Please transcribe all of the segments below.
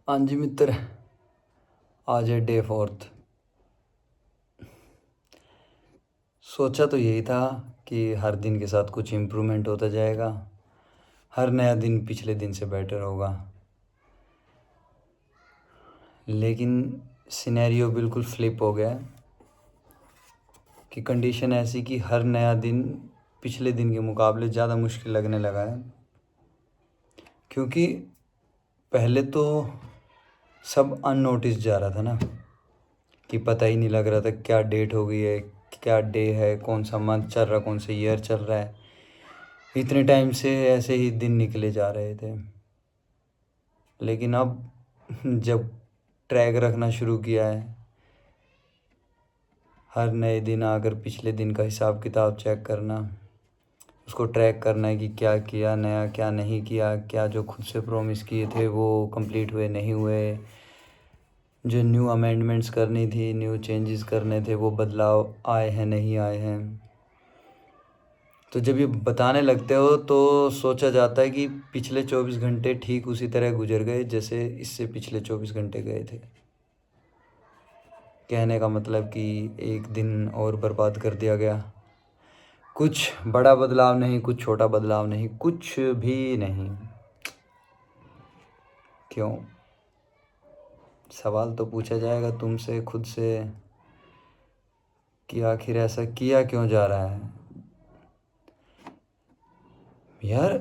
हाँ जी मित्र, आज है डे 4। सोचा तो यही था कि हर दिन के साथ कुछ इम्प्रूवमेंट होता जाएगा, हर नया दिन पिछले दिन से बेटर होगा। लेकिन सिनेरियो बिल्कुल फ्लिप हो गया कि कंडीशन ऐसी कि हर नया दिन पिछले दिन के मुकाबले ज़्यादा मुश्किल लगने लगा है। क्योंकि पहले तो सब अननोटिस जा रहा था ना, कि पता ही नहीं लग रहा था क्या डेट हो गई है, क्या डे है, कौन सा मंथ चल रहा, कौन सा ईयर चल रहा है। इतने टाइम से ऐसे ही दिन निकले जा रहे थे। लेकिन अब जब ट्रैक रखना शुरू किया है, हर नए दिन आकर पिछले दिन का हिसाब किताब चेक करना, उसको ट्रैक करना है कि क्या किया नया, क्या नहीं किया, क्या जो खुद से प्रॉमिस किए थे वो कंप्लीट हुए नहीं हुए, जो न्यू अमेंडमेंट्स करनी थी, न्यू चेंजेस करने थे, वो बदलाव आए हैं नहीं आए हैं। तो जब ये बताने लगते हो तो सोचा जाता है कि पिछले 24 घंटे ठीक उसी तरह गुजर गए जैसे इससे पिछले 24 घंटे गए थे। कहने का मतलब कि एक दिन और बर्बाद कर दिया गया। कुछ बड़ा बदलाव नहीं, कुछ छोटा बदलाव नहीं, कुछ भी नहीं। क्यों? सवाल तो पूछा जाएगा तुमसे खुद से कि आखिर ऐसा किया क्यों जा रहा है। यार,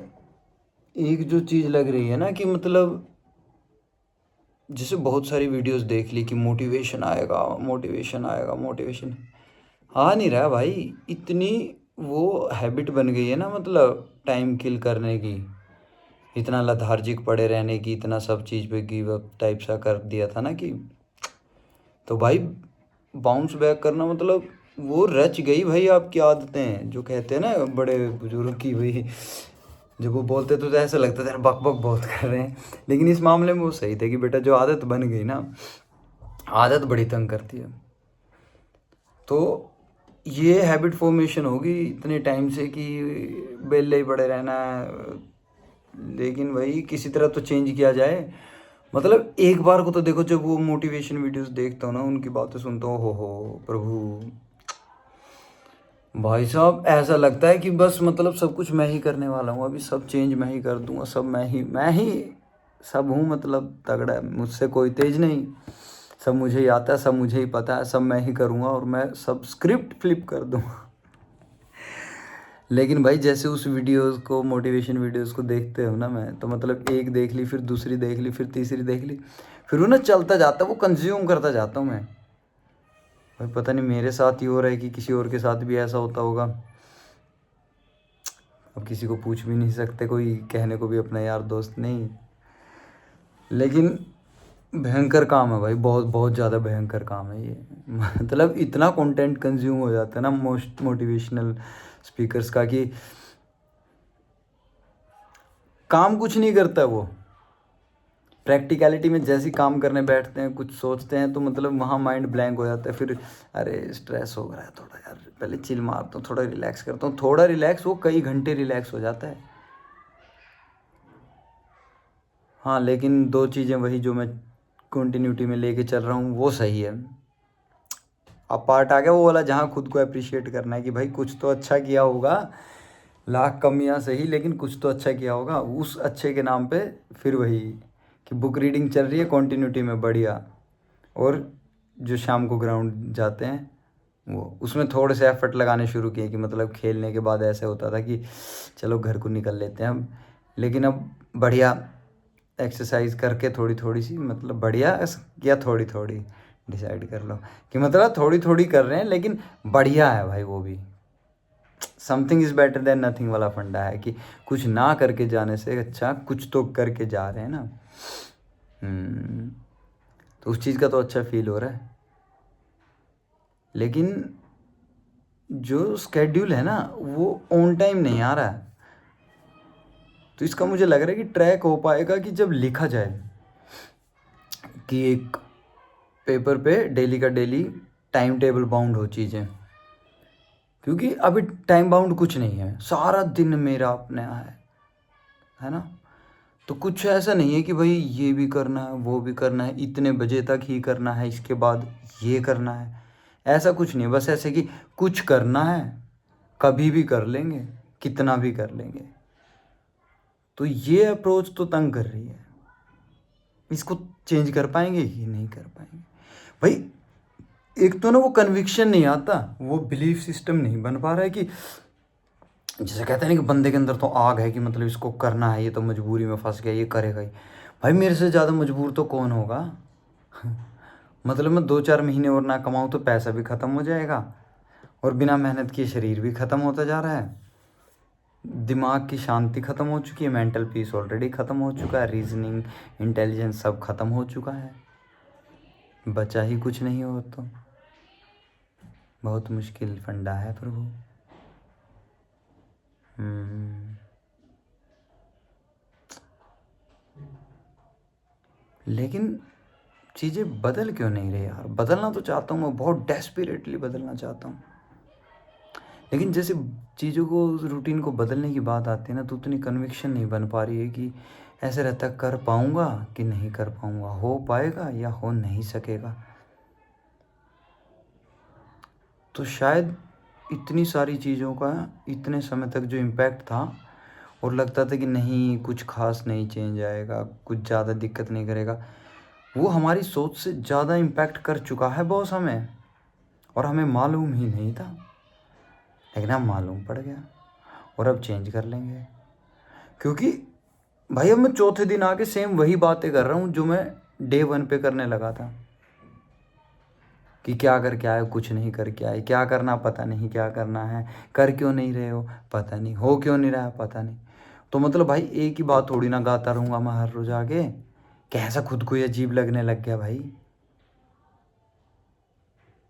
एक जो चीज़ लग रही है ना कि मतलब जैसे बहुत सारी वीडियोस देख ली कि मोटिवेशन आएगा, मोटिवेशन आएगा, मोटिवेशन आ नहीं रहा भाई। इतनी वो हैबिट बन गई है ना, मतलब टाइम किल करने की, इतना लथार्जिक पड़े रहने की, इतना सब चीज़ पे गिव अप टाइप सा कर दिया था ना कि तो भाई बाउंस बैक करना मतलब वो रच गई भाई आपकी आदतें। जो कहते हैं ना बड़े बुजुर्ग की, भाई जब वो बोलते तो ऐसा लगता था यार बक बक बहुत कर रहे हैं, लेकिन इस मामले में वो सही थे कि बेटा जो आदत बन गई ना, आदत बड़ी तंग करती है। तो ये हैबिट फॉर्मेशन होगी इतने टाइम से कि बेले ही पड़े रहना है। लेकिन भाई किसी तरह तो चेंज किया जाए। मतलब एक बार को तो देखो, जब वो मोटिवेशन वीडियोस देखता हूँ ना, उनकी बातें सुनता हूँ, हो प्रभु भाई साहब, ऐसा लगता है कि बस मतलब सब कुछ मैं ही करने वाला हूँ, अभी सब चेंज मैं ही कर दूंगा, सब मैं ही सब हूँ। मतलब तगड़ा है, मुझसे कोई तेज नहीं, सब मुझे ही आता है, सब मुझे ही पता है, सब मैं ही करूँगा और मैं सब स्क्रिप्ट फ्लिप कर दूँगा। लेकिन भाई जैसे उस वीडियोस को, मोटिवेशन वीडियोस को देखते हो ना, मैं तो मतलब एक देख ली, फिर दूसरी देख ली, फिर तीसरी देख ली, फिर वो ना चलता जाता है, वो कंज्यूम करता जाता हूँ मैं। भाई पता नहीं मेरे साथ ही हो रहा है कि किसी और के साथ भी ऐसा होता होगा। अब किसी को पूछ भी नहीं सकते, कोई कहने को भी अपना यार दोस्त नहीं। लेकिन भयंकर काम है भाई, बहुत बहुत ज़्यादा भयंकर काम है ये। मतलब इतना कंटेंट कंज्यूम हो जाता है ना मोस्ट मोटिवेशनल स्पीकर्स का कि काम कुछ नहीं करता वो। प्रैक्टिकलिटी में जैसे ही काम करने बैठते हैं, कुछ सोचते हैं तो मतलब वहाँ माइंड ब्लैंक हो जाता है। फिर अरे स्ट्रेस हो रहा है थोड़ा यार, पहले चिल मारता हूँ, थोड़ा रिलैक्स करता हूँ, थोड़ा रिलैक्स, वो कई घंटे रिलैक्स हो जाता है। हाँ, लेकिन दो चीज़ें वही जो मैं कंटिन्यूटी में लेके चल रहा हूँ वो सही है। अब पार्ट आ गया वो वाला जहाँ खुद को अप्रिशिएट करना है कि भाई कुछ तो अच्छा किया होगा, लाख कमियाँ सही लेकिन कुछ तो अच्छा किया होगा। उस अच्छे के नाम पे फिर वही कि बुक रीडिंग चल रही है कंटिन्यूटी में, बढ़िया। और जो शाम को ग्राउंड जाते हैं वो उसमें थोड़े से एफर्ट लगाने शुरू किए कि मतलब खेलने के बाद ऐसे होता था कि चलो घर को निकल लेते हैं हम, लेकिन अब बढ़िया एक्सरसाइज करके थोड़ी थोड़ी सी, मतलब बढ़िया या थोड़ी थोड़ी डिसाइड कर लो कि मतलब थोड़ी थोड़ी कर रहे हैं लेकिन बढ़िया है भाई। वो भी something is better than nothing वाला फंडा है कि कुछ ना करके जाने से अच्छा कुछ तो करके जा रहे हैं ना। तो उस चीज़ का तो अच्छा फील हो रहा है। लेकिन जो स्केड्यूल है ना वो ऑन टाइम नहीं आ रहा है। तो इसका मुझे लग रहा है कि ट्रैक हो पाएगा कि जब लिखा जाए कि एक पेपर पे डेली का डेली टाइम टेबल बाउंड हो चीज़ें। क्योंकि अभी टाइम बाउंड कुछ नहीं है, सारा दिन मेरा अपना है ना। तो कुछ ऐसा नहीं है कि भाई ये भी करना है, वो भी करना है, इतने बजे तक ही करना है, इसके बाद ये करना है, ऐसा कुछ नहीं है। बस ऐसे कि कुछ करना है, कभी भी कर लेंगे, कितना भी कर लेंगे। तो ये अप्रोच तो तंग कर रही है। इसको चेंज कर पाएंगे कि नहीं कर पाएंगे भाई? एक तो ना वो कन्विक्शन नहीं आता, वो बिलीफ सिस्टम नहीं बन पा रहा है कि जैसे कहते हैं ना कि बंदे के अंदर तो आग है कि मतलब इसको करना है, ये तो मजबूरी में फंस गया, ये करेगा ही। भाई मेरे से ज़्यादा मजबूर तो कौन होगा? मतलब मैं 2-4 महीने और ना कमाऊँ तो पैसा भी ख़त्म हो जाएगा, और बिना मेहनत किए शरीर भी ख़त्म होता जा रहा है, दिमाग की शांति ख़त्म हो चुकी है, मेंटल पीस ऑलरेडी ख़त्म हो चुका है, रीजनिंग इंटेलिजेंस सब ख़त्म हो चुका है, बचा ही कुछ नहीं हो तो। बहुत मुश्किल फंडा है प्रभु। लेकिन चीज़ें बदल क्यों नहीं रही यार? बदलना तो चाहता हूँ मैं, बहुत डेस्परेटली बदलना चाहता हूँ, लेकिन जैसे चीज़ों को, रूटीन को बदलने की बात आती है ना, तो उतनी कन्विक्शन नहीं बन पा रही है कि ऐसे रहता कर पाऊँगा कि नहीं कर पाऊँगा, हो पाएगा या हो नहीं सकेगा। तो शायद इतनी सारी चीज़ों का इतने समय तक जो इम्पैक्ट था, और लगता था कि नहीं कुछ खास नहीं चेंज आएगा, कुछ ज़्यादा दिक्कत नहीं करेगा, वो हमारी सोच से ज़्यादा इम्पैक्ट कर चुका है बॉस हमें, और हमें मालूम ही नहीं था। लेकिन अब मालूम पड़ गया, और अब चेंज कर लेंगे। क्योंकि भाई अब मैं चौथे दिन आके सेम वही बातें कर रहा हूँ जो मैं डे 1 पे करने लगा था, कि क्या कर क्या है, कुछ नहीं कर क्या है, क्या करना पता नहीं क्या करना है, कर क्यों नहीं रहे हो पता नहीं, हो क्यों नहीं रहा है पता नहीं। तो मतलब भाई एक ही बात थोड़ी ना गाता रहूँगा मैं हर रोज़ आके, कैसा खुद को ही अजीब लगने लग गया भाई।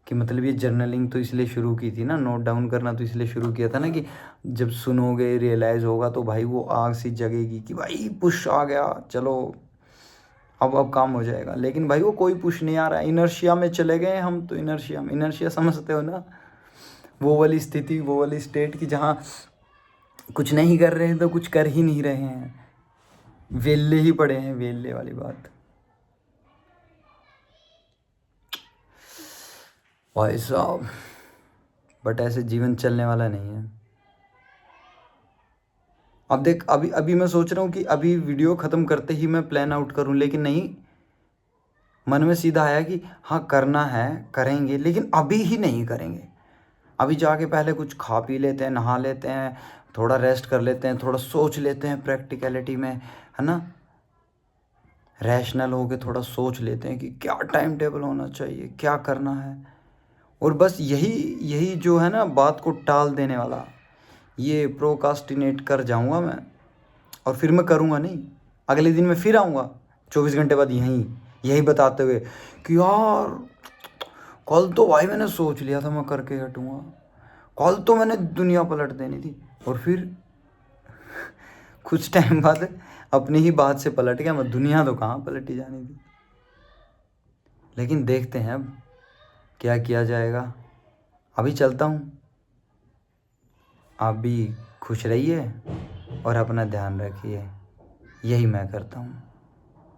कि मतलब ये जर्नलिंग तो इसलिए शुरू की थी ना, नोट डाउन करना तो इसलिए शुरू किया था ना, कि जब सुनोगे रियलाइज़ होगा तो भाई वो आग सी जगेगी कि भाई पुश आ गया, चलो अब काम हो जाएगा। लेकिन भाई वो कोई पुश नहीं आ रहा है, इनर्शिया में चले गए हम तो। इनर्शिया समझते हो ना, वो वाली स्थिति, वो वाली स्टेट की जहाँ कुछ नहीं कर रहे हैं तो कुछ कर ही नहीं रहे हैं, वेल्ले ही पड़े हैं, वेल्ले वाली बात। भाई साहब बट ऐसे जीवन चलने वाला नहीं है। अब देख, अभी अभी मैं सोच रहा हूँ कि अभी वीडियो ख़त्म करते ही मैं प्लान आउट करूँ, लेकिन नहीं, मन में सीधा आया कि हाँ करना है, करेंगे, लेकिन अभी ही नहीं करेंगे। अभी जाके पहले कुछ खा पी लेते हैं, नहा लेते हैं, थोड़ा रेस्ट कर लेते हैं, थोड़ा सोच लेते हैं प्रैक्टिकलिटी में, है ना, रैशनल होके थोड़ा सोच लेते हैं कि क्या टाइम टेबल होना चाहिए, क्या करना है। और बस यही यही जो है ना बात को टाल देने वाला, ये प्रोकास्टिनेट कर जाऊंगा मैं, और फिर मैं करूँगा नहीं। अगले दिन मैं फिर आऊँगा 24 घंटे बाद यही बताते हुए कि यार कल तो भाई मैंने सोच लिया था मैं करके हटूँगा, कल तो मैंने दुनिया पलट देनी थी। और फिर कुछ टाइम बाद अपनी ही बात से पलट गया मैं, दुनिया तो कहाँ पलटी जानी थी। लेकिन देखते हैं अब क्या किया जाएगा। अभी चलता हूँ, आप भी खुश रहिए और अपना ध्यान रखिए, यही मैं करता हूँ।